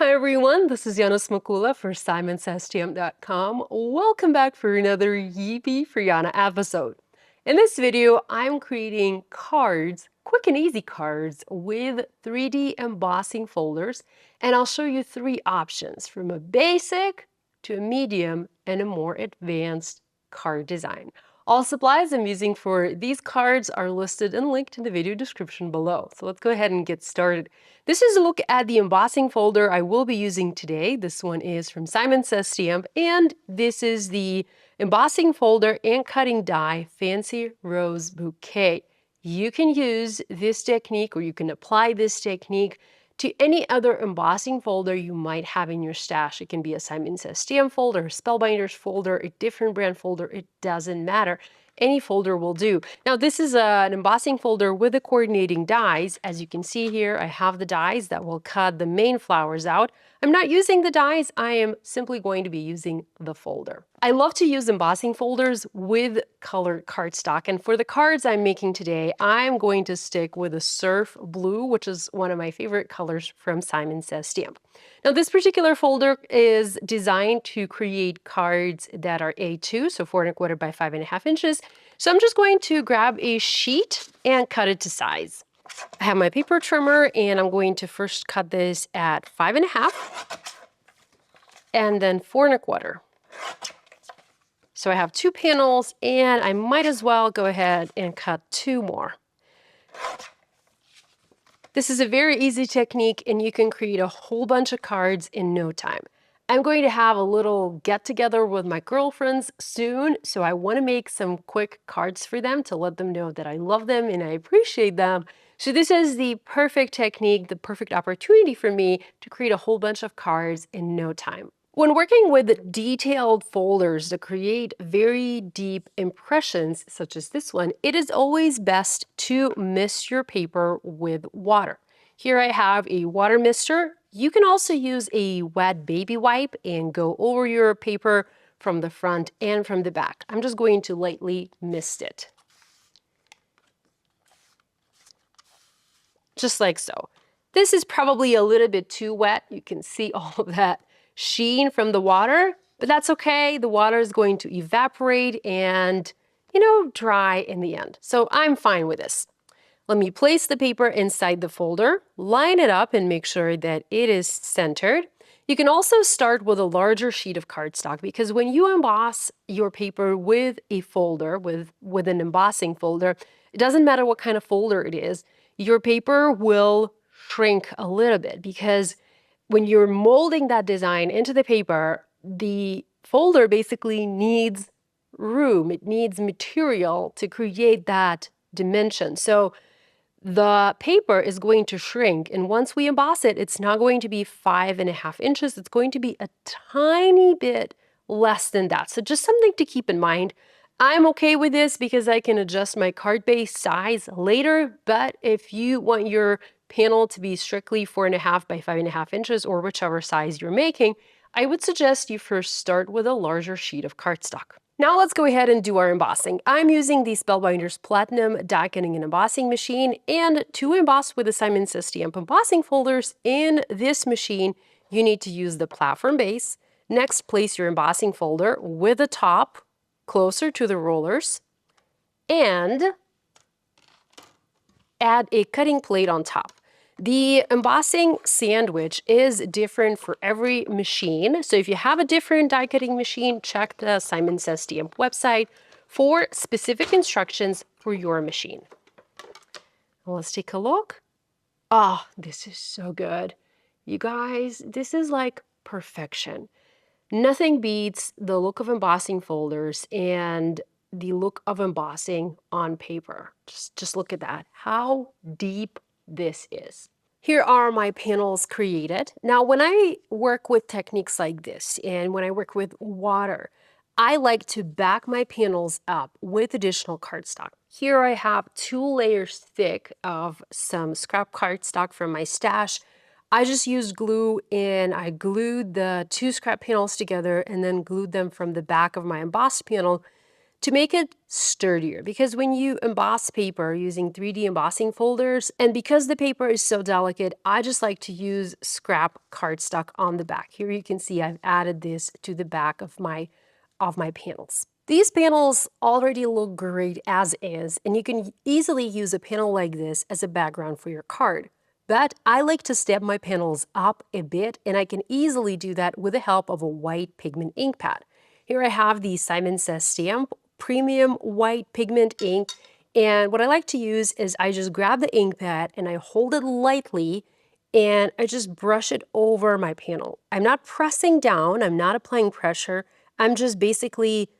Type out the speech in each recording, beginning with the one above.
Hi everyone, this is Yana Smakula for SimonsSTM.com. Welcome back for another Yippee for Yana episode. In this video, I'm creating cards, quick and easy cards with 3D embossing folders, and I'll show you three options from a basic to a medium and a more advanced card design. All supplies I'm using for these cards are listed and linked in the video description below. So let's go ahead and get started. This is a look at the embossing folder I will be using today. This one is from Simon Says Stamp, and this is the embossing folder and cutting die Fancy Rose Bouquet. You can use this technique, or you can apply this technique to any other embossing folder you might have in your stash. It can be a Simon Says Stamp folder, a Spellbinders folder, a different brand folder, it doesn't matter. Any folder will do. Now this is an embossing folder with the coordinating dies. As you can see here, I have the dies that will cut the main flowers out. I'm not using the dies, I am simply going to be using the folder. I love to use embossing folders with colored cardstock, and for the cards I'm making today, I'm going to stick with a surf blue, which is one of my favorite colors from Simon Says Stamp. Now this particular folder is designed to create cards that are A2, so 4¼ by 5½ inches. So I'm just going to grab a sheet and cut it to size. I have my paper trimmer, and I'm going to first cut this at 5½ and then 4¼ So I have two panels, and I might as well go ahead and cut two more. This is a very easy technique, and you can create a whole bunch of cards in no time. I'm going to have a little get-together with my girlfriends soon, so I want to make some quick cards for them to let them know that I love them and I appreciate them. So this is the perfect technique, the perfect opportunity for me to create a whole bunch of cards in no time. When working with detailed folders that create very deep impressions, such as this one, it is always best to mist your paper with water. Here I have a water mister. You can also use a wet baby wipe and go over your paper from the front and from the back. I'm just going to lightly mist it. Just like so. This is probably a little bit too wet. You can see all of that sheen from the water, but that's okay. The water is going to evaporate and, dry in the end. So I'm fine with this. Let me place the paper inside the folder, line it up and make sure that it is centered. You can also start with a larger sheet of cardstock, because when you emboss your paper with a folder, with an embossing folder, it doesn't matter what kind of folder it is, your paper will shrink a little bit, because when you're molding that design into the paper, the folder basically needs room, it needs material to create that dimension. So the paper is going to shrink, and once we emboss it, it's not going to be 5½ inches, it's going to be a tiny bit less than that. So just something to keep in mind. I'm okay with this because I can adjust my card base size later, but if you want your panel to be strictly 4½ by 5½ inches, or whichever size you're making, I would suggest you first start with a larger sheet of cardstock. Now let's go ahead and do our embossing. I'm using the Spellbinders Platinum die cutting and embossing machine, and to emboss with the Simon Says Stamp embossing folders in this machine, you need to use the platform base. Next, place your embossing folder with the top closer to the rollers, and add a cutting plate on top. The embossing sandwich is different for every machine. So if you have a different die cutting machine, check the Simon Says Stamp website for specific instructions for your machine. Let's take a look. Oh, this is so good. You guys, this is like perfection. Nothing beats the look of embossing folders and the look of embossing on paper. Just look at that, how deep this is. Here are my panels created. Now, when I work with techniques like this, and when I work with water, I like to back my panels up with additional cardstock. Here I have 2 layers thick of some scrap cardstock from my stash. I just used glue, and I glued the 2 scrap panels together and then glued them from the back of my embossed panel to make it sturdier, because when you emboss paper using 3D embossing folders, and because the paper is so delicate, I just like to use scrap cardstock on the back. Here you can see I've added this to the back of my panels. These panels already look great as is, and you can easily use a panel like this as a background for your card. But I like to step my panels up a bit, and I can easily do that with the help of a white pigment ink pad. Here I have the Simon Says Stamp Premium White Pigment ink, and what I like to use is I just grab the ink pad and I hold it lightly and I just brush it over my panel. I'm not pressing down, I'm not applying pressure, I'm just basically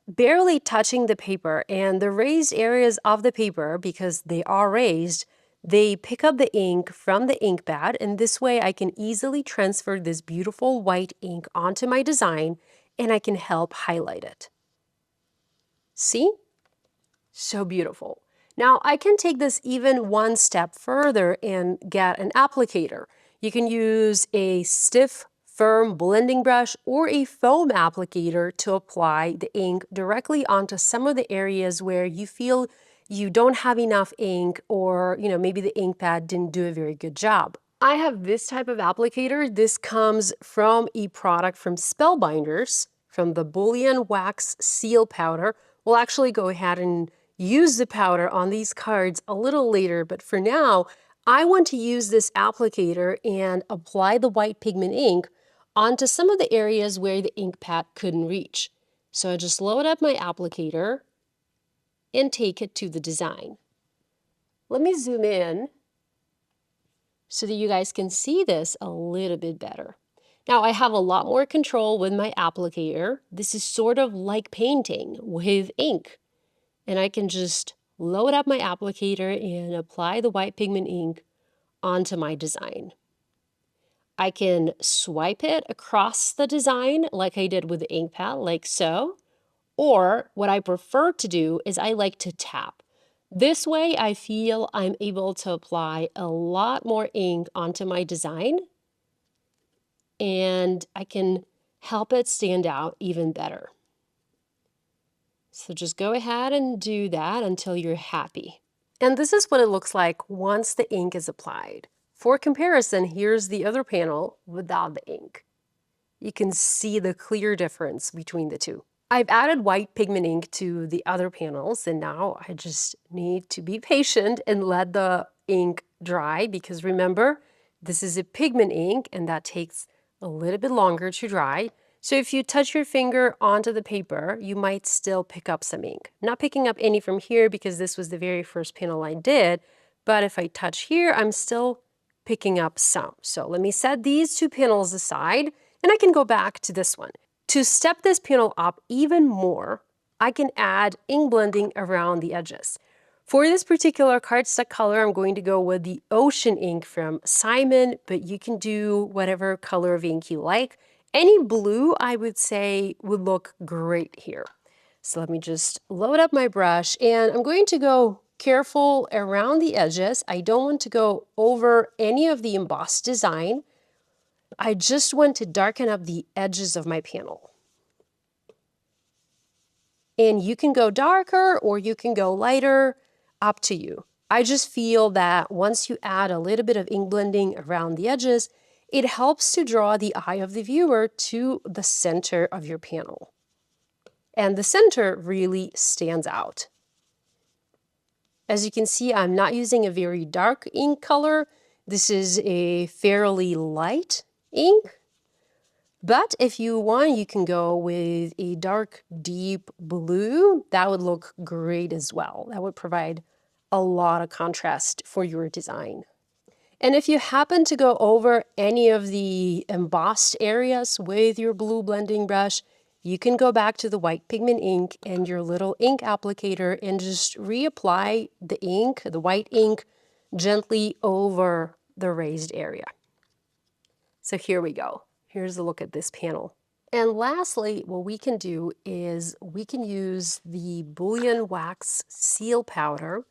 barely touching the paper, and the raised areas of the paper, because they are raised, they pick up the ink from the ink pad, and this way I can easily transfer this beautiful white ink onto my design and I can help highlight it. See? So beautiful. Now I can take this even one step further and get an applicator. You can use a stiff, firm blending brush or a foam applicator to apply the ink directly onto some of the areas where you feel you don't have enough ink, or maybe the ink pad didn't do a very good job. I have this type of applicator. This comes from a product from Spellbinders, from the Bullion Wax Seal Powder. We'll actually go ahead and use the powder on these cards a little later, but for now, I want to use this applicator and apply the white pigment ink onto some of the areas where the ink pad couldn't reach. So I just load up my applicator and take it to the design. Let me zoom in so that you guys can see this a little bit better. Now I have a lot more control with my applicator. This is sort of like painting with ink. And I can just load up my applicator and apply the white pigment ink onto my design. I can swipe it across the design like I did with the ink pad, like so. Or what I prefer to do is I like to tap. This way I feel I'm able to apply a lot more ink onto my design, and I can help it stand out even better. So just go ahead and do that until you're happy. And this is what it looks like once the ink is applied. For comparison, here's the other panel without the ink. You can see the clear difference between the two. I've added white pigment ink to the other panels, and now I just need to be patient and let the ink dry, because remember, this is a pigment ink and that takes a little bit longer to dry. So if you touch your finger onto the paper, you might still pick up some ink. I'm not picking up any from here because this was the very first panel I did, but if I touch here, I'm still picking up some. So let me set these two panels aside, and I can go back to this one. To step this panel up even more, I can add ink blending around the edges. For this particular cardstock color, I'm going to go with the Ocean ink from Simon, but you can do whatever color of ink you like. Any blue, I would say, would look great here. So let me just load up my brush, and I'm going to go careful around the edges. I don't want to go over any of the embossed design. I just want to darken up the edges of my panel. And you can go darker or you can go lighter, up to you. I just feel that once you add a little bit of ink blending around the edges, it helps to draw the eye of the viewer to the center of your panel. And the center really stands out. As you can see, I'm not using a very dark ink color. This is a fairly light ink. But if you want, you can go with a dark, deep blue. That would look great as well. That would provide a lot of contrast for your design. And if you happen to go over any of the embossed areas with your blue blending brush, you can go back to the white pigment ink and your little ink applicator and just reapply the ink, the white ink, gently over the raised area. So here we go. Here's a look at this panel. And lastly, what we can do is we can use the Bullion Wax Seal Powder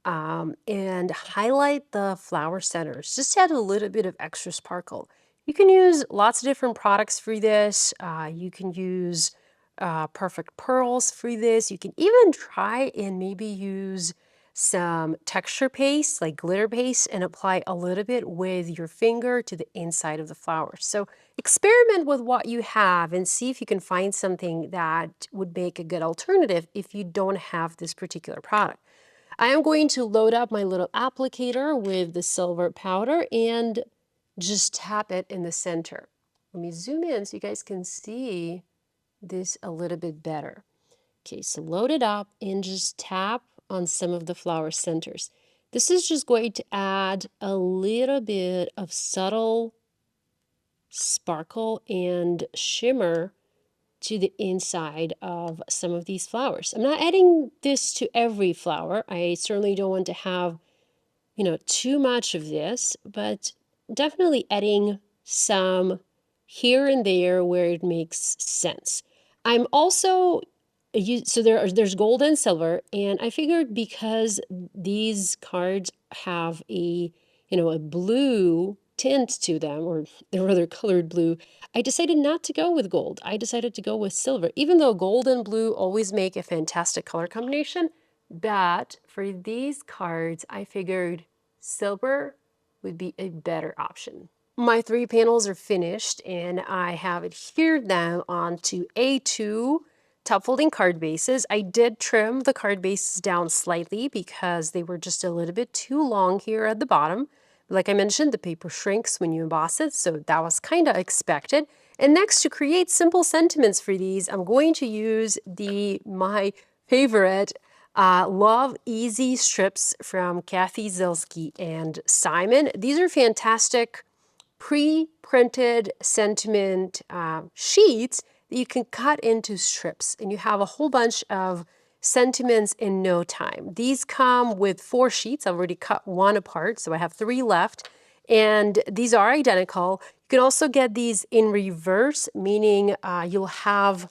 and highlight the flower centers, just to add a little bit of extra sparkle. You can use lots of different products for this. You can use perfect pearls for this. You can even try and maybe use some texture paste, like glitter paste, and apply a little bit with your finger to the inside of the flower. So experiment with what you have and see if you can find something that would make a good alternative if you don't have this particular product. I am going to load up my little applicator with the silver powder and just tap it in the center. Let me zoom in so you guys can see this a little bit better. Okay, so load it up and just tap on some of the flower centers. This is just going to add a little bit of subtle sparkle and shimmer to the inside of some of these flowers. I'm not adding this to every flower. I certainly don't want to have, too much of this, but definitely adding some here and there where it makes sense. I'm also so there's gold and silver, and I figured because these cards have a blue tint to them, or they're rather colored blue, I decided not to go with gold. I decided to go with silver, even though gold and blue always make a fantastic color combination. But for these cards, I figured silver would be a better option. My 3 panels are finished, and I have adhered them onto A2 top folding card bases. I did trim the card bases down slightly because they were just a little bit too long here at the bottom. Like I mentioned, the paper shrinks when you emboss it, so that was kind of expected. And next, to create simple sentiments for these, I'm going to use my favorite Love Easy strips from Kathy Zilski and Simon. These are fantastic pre-printed sentiment sheets that you can cut into strips, and you have a whole bunch of sentiments in no time. These come with 4 sheets. I've already cut one apart, so I have 3 left, and these are identical. You can also get these in reverse, meaning you'll have,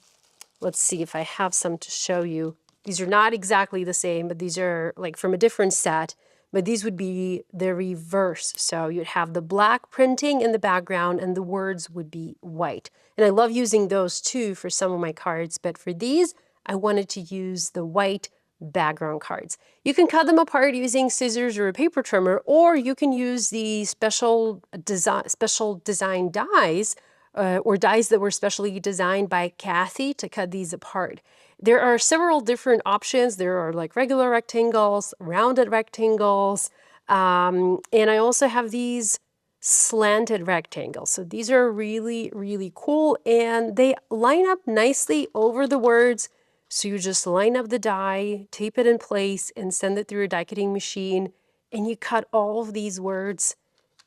let's see if I have some to show you. These are not exactly the same, but these are like from a different set. But these would be the reverse. So you'd have the black printing in the background and the words would be white. And I love using those too for some of my cards, but for these, I wanted to use the white background cards. You can cut them apart using scissors or a paper trimmer, or you can use the special design dies or dies that were specially designed by Kathy to cut these apart. There are several different options. There are like regular rectangles, rounded rectangles, and I also have these slanted rectangles. So these are really, really cool, and they line up nicely over the words. So you just line up the die, tape it in place, and send it through a die cutting machine, and you cut all of these words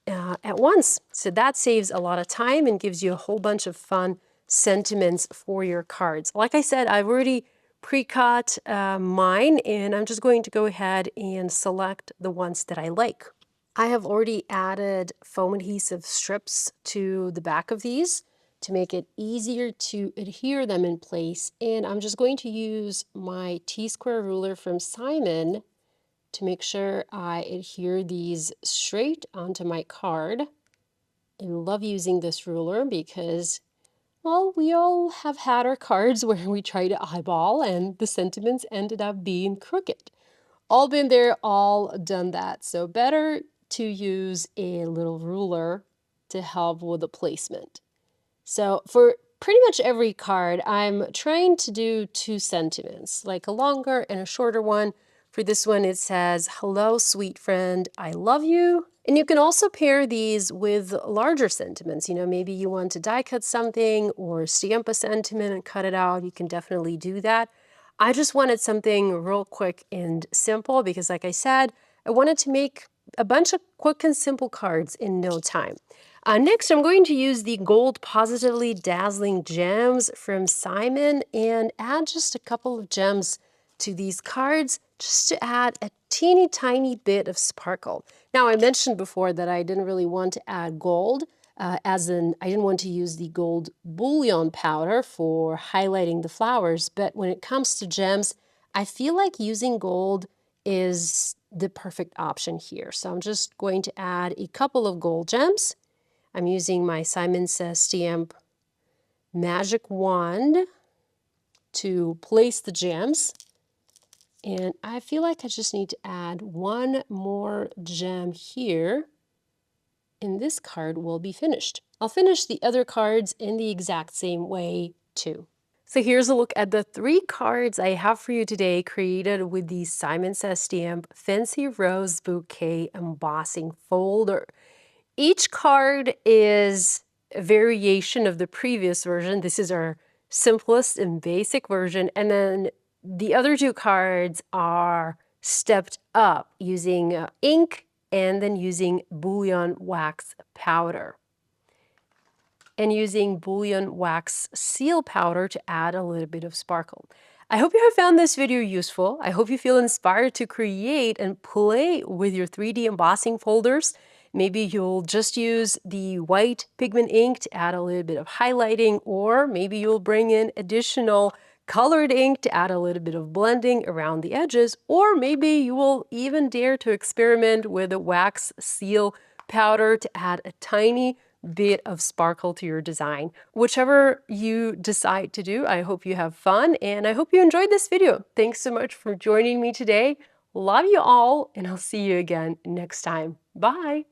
at once. So that saves a lot of time and gives you a whole bunch of fun sentiments for your cards. Like I said, I've already pre-cut mine, and I'm just going to go ahead and select the ones that I like. I have already added foam adhesive strips to the back of these to make it easier to adhere them in place, and I'm just going to use my T-square ruler from Simon to make sure I adhere these straight onto my card. I love using this ruler because, well, we all have had our cards where we try to eyeball and the sentiments ended up being crooked. All been there, all done that. So better to use a little ruler to help with the placement. So for pretty much every card, I'm trying to do 2 sentiments, like a longer and a shorter one. For this one, it says, "Hello, sweet friend, I love you." And you can also pair these with larger sentiments. Maybe you want to die cut something or stamp a sentiment and cut it out. You can definitely do that. I just wanted something real quick and simple because, like I said, I wanted to make a bunch of quick and simple cards in no time. Next, I'm going to use the Gold Positively Dazzling Gems from Simon and add just a couple of gems to these cards just to add a teeny tiny bit of sparkle. Now, I mentioned before that I didn't really want to add gold, as in I didn't want to use the gold bullion powder for highlighting the flowers, but when it comes to gems, I feel like using gold is the perfect option here. So I'm just going to add a couple of gold gems. I'm using my Simon Says Stamp Magic Wand to place the gems. And I feel like I just need to add one more gem here, and this card will be finished. I'll finish the other cards in the exact same way too. So here's a look at the 3 cards I have for you today, created with the Simon Says Stamp Fancy Rose Bouquet embossing folder. Each card is a variation of the previous version. This is our simplest and basic version, and then the other 2 cards are stepped up using ink and then using bouillon wax powder, and using bouillon wax seal powder to add a little bit of sparkle. I hope you have found this video useful. I hope you feel inspired to create and play with your 3D embossing folders. Maybe you'll just use the white pigment ink to add a little bit of highlighting, or maybe you'll bring in additional colored ink to add a little bit of blending around the edges, or maybe you will even dare to experiment with a wax seal powder to add a tiny bit of sparkle to your design. Whichever you decide to do, I hope you have fun, and I hope you enjoyed this video. Thanks so much for joining me today. Love you all, and I'll see you again next time. Bye!